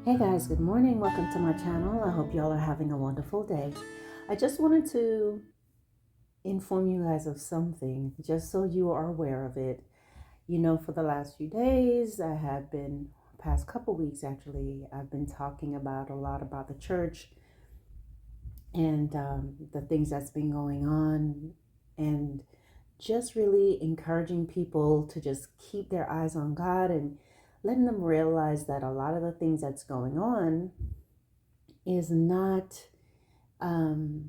Hey guys, good morning. Welcome to my channel. I hope y'all are having a wonderful day. I just wanted to inform you guys of something, just so you are aware of it. For the last few days, past couple weeks actually, I've been talking about a lot about the church and the things that's been going on, and just really encouraging people to just keep their eyes on God and letting them realize that a lot of the things that's going on is um,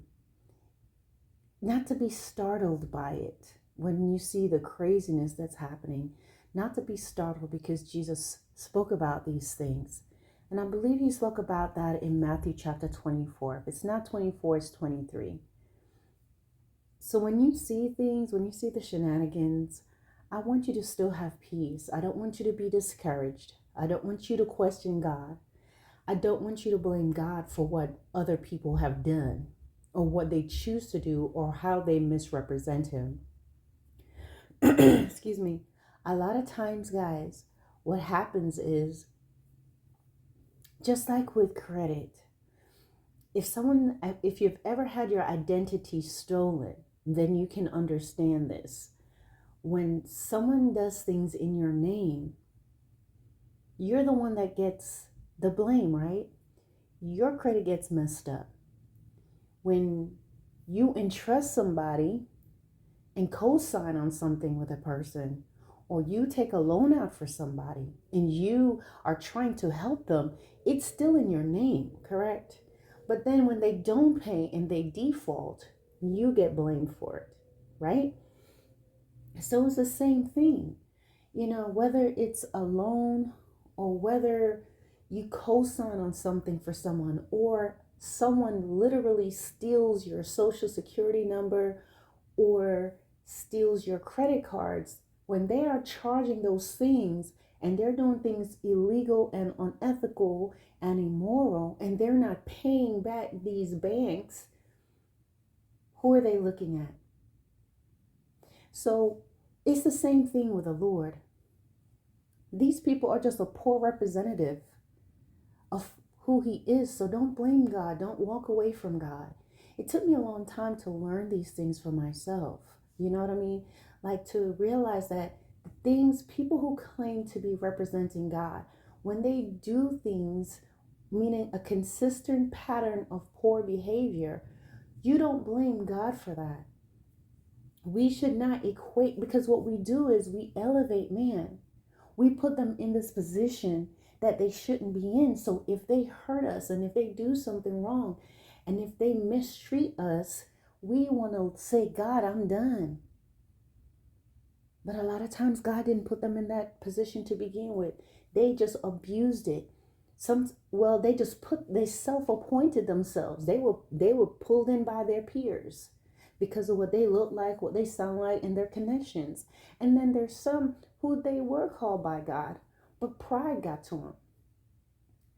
not to be startled by it when you see the craziness that's happening, not to be startled because Jesus spoke about these things. And I believe he spoke about that in Matthew chapter 24. If it's not 24, it's 23. So when you see things, when you see the shenanigans, I want you to still have peace. I don't want you to be discouraged. I don't want you to question God. I don't want you to blame God for what other people have done or what they choose to do or how they misrepresent him. Excuse me. A lot of times, guys, what happens is just like with credit, if you've ever had your identity stolen, then you can understand this. When someone does things in your name, you're the one that gets the blame, right? Your credit gets messed up. When you entrust somebody and co-sign on something with a person, or you take a loan out for somebody and you are trying to help them, it's still in your name, correct? But then when they don't pay and they default, you get blamed for it, right? So it's the same thing. Whether it's a loan or whether you co-sign on something for someone, or someone literally steals your social security number or steals your credit cards, when they are charging those things and they're doing things illegal and unethical and immoral, and they're not paying back these banks, who are they looking at? So it's the same thing with the Lord. These people are just a poor representative of who he is. So don't blame God. Don't walk away from God. It took me a long time to learn these things for myself. You know what I mean? Like, to realize that the things, people who claim to be representing God, when they do things, meaning a consistent pattern of poor behavior, you don't blame God for that. We should not equate, because what we do is we elevate man. We put them in this position that they shouldn't be in. So if they hurt us and if they do something wrong and if they mistreat us, we want to say, God, I'm done. But a lot of times God didn't put them in that position to begin with. They just abused it. They self-appointed themselves. They were pulled in by their peers because of what they look like, what they sound like, and their connections. And then there's some who they were called by God, but pride got to them.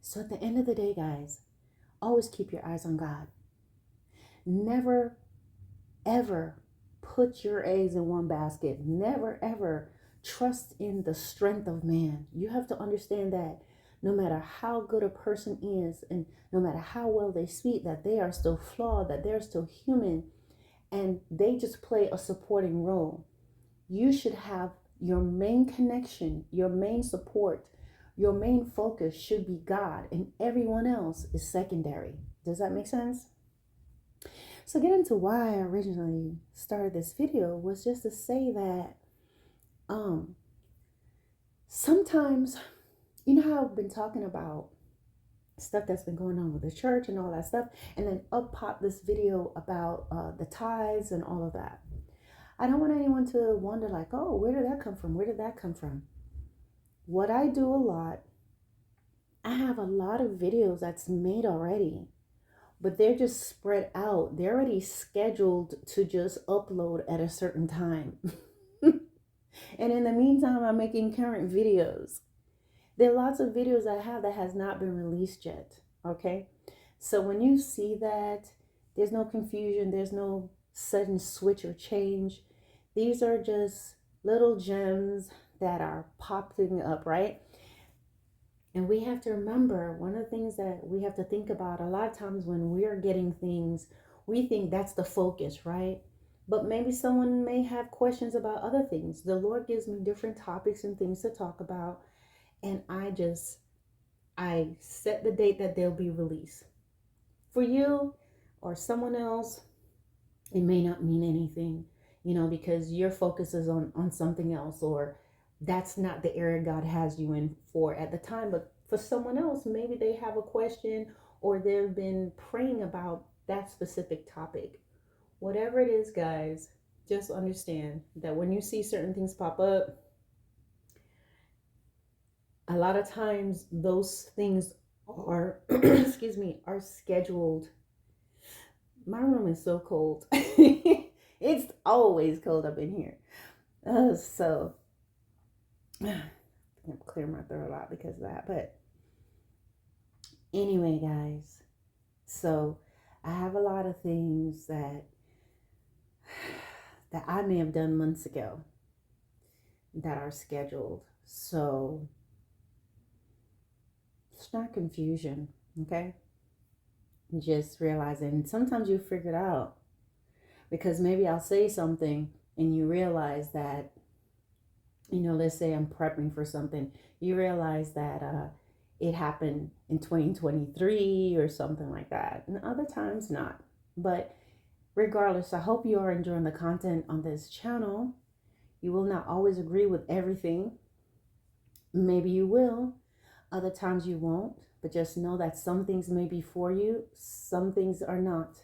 So at the end of the day, guys, always keep your eyes on God. Never, ever put your eggs in one basket. Never, ever trust in the strength of man. You have to understand that no matter how good a person is and no matter how well they speak, that they are still flawed, that they're still human, and they just play a supporting role. You should have your main connection, your main support, your main focus should be God, and everyone else is secondary. Does that make sense? So getting to why I originally started this video was just to say that sometimes, you know how I've been talking about stuff that's been going on with the church and all that stuff, and then up popped this video about the tithes and all of that. I don't want anyone to wonder like, oh, where did that come from? Where did that come from? What I do a lot, I have a lot of videos that's made already, but they're just spread out. They're already scheduled to just upload at a certain time. And in the meantime, I'm making current videos. There are lots of videos I have that has not been released yet. Okay. So when you see that, there's no confusion. There's no sudden switch or change. These are just little gems that are popping up, right? And we have to remember, one of the things that we have to think about, a lot of times when we're getting things, we think that's the focus, right? But maybe someone may have questions about other things. The Lord gives me different topics and things to talk about, and I set the date that they'll be released. For you or someone else, it may not mean anything, because your focus is on something else, or that's not the area God has you in for at the time. But for someone else, maybe they have a question, or they've been praying about that specific topic. Whatever it is, guys, just understand that when you see certain things pop up, a lot of times those things are excuse me, are scheduled. My room is so cold. It's always cold up in here. So I'm clear my throat a lot because of that. But anyway, guys, so I have a lot of things that I may have done months ago that are scheduled. So it's not confusion, okay? Just realizing sometimes you figure it out, because maybe I'll say something and you realize that, let's say I'm prepping for something, you realize that it happened in 2023 or something like that, and other times not. But regardless, I hope you are enjoying the content on this channel. You will not always agree with everything. Maybe you will, other times you won't, but just know that some things may be for you, some things are not.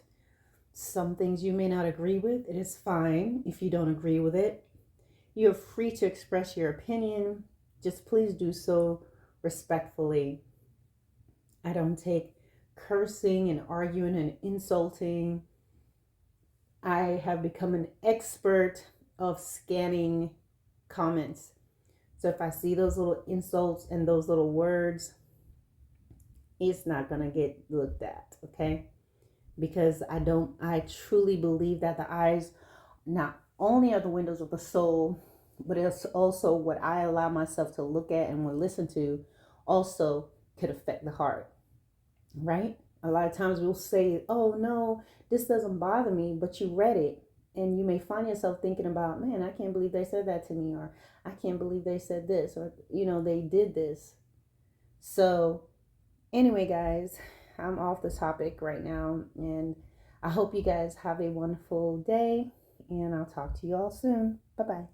Some things you may not agree with. It is fine if you don't agree with it. You're free to express your opinion. Just please do so respectfully. I don't take cursing and arguing and insulting. I have become an expert of scanning comments. So if I see those little insults and those little words, it's not going to get looked at, okay? Because I truly believe that the eyes not only are the windows of the soul, but it's also what I allow myself to look at and will listen to also could affect the heart, right? A lot of times we'll say, oh no, this doesn't bother me, but you read it and you may find yourself thinking about, man, I can't believe they said that to me, or I can't believe they said this, or, they did this. So anyway, guys, I'm off the topic right now, and I hope you guys have a wonderful day, and I'll talk to you all soon. Bye bye.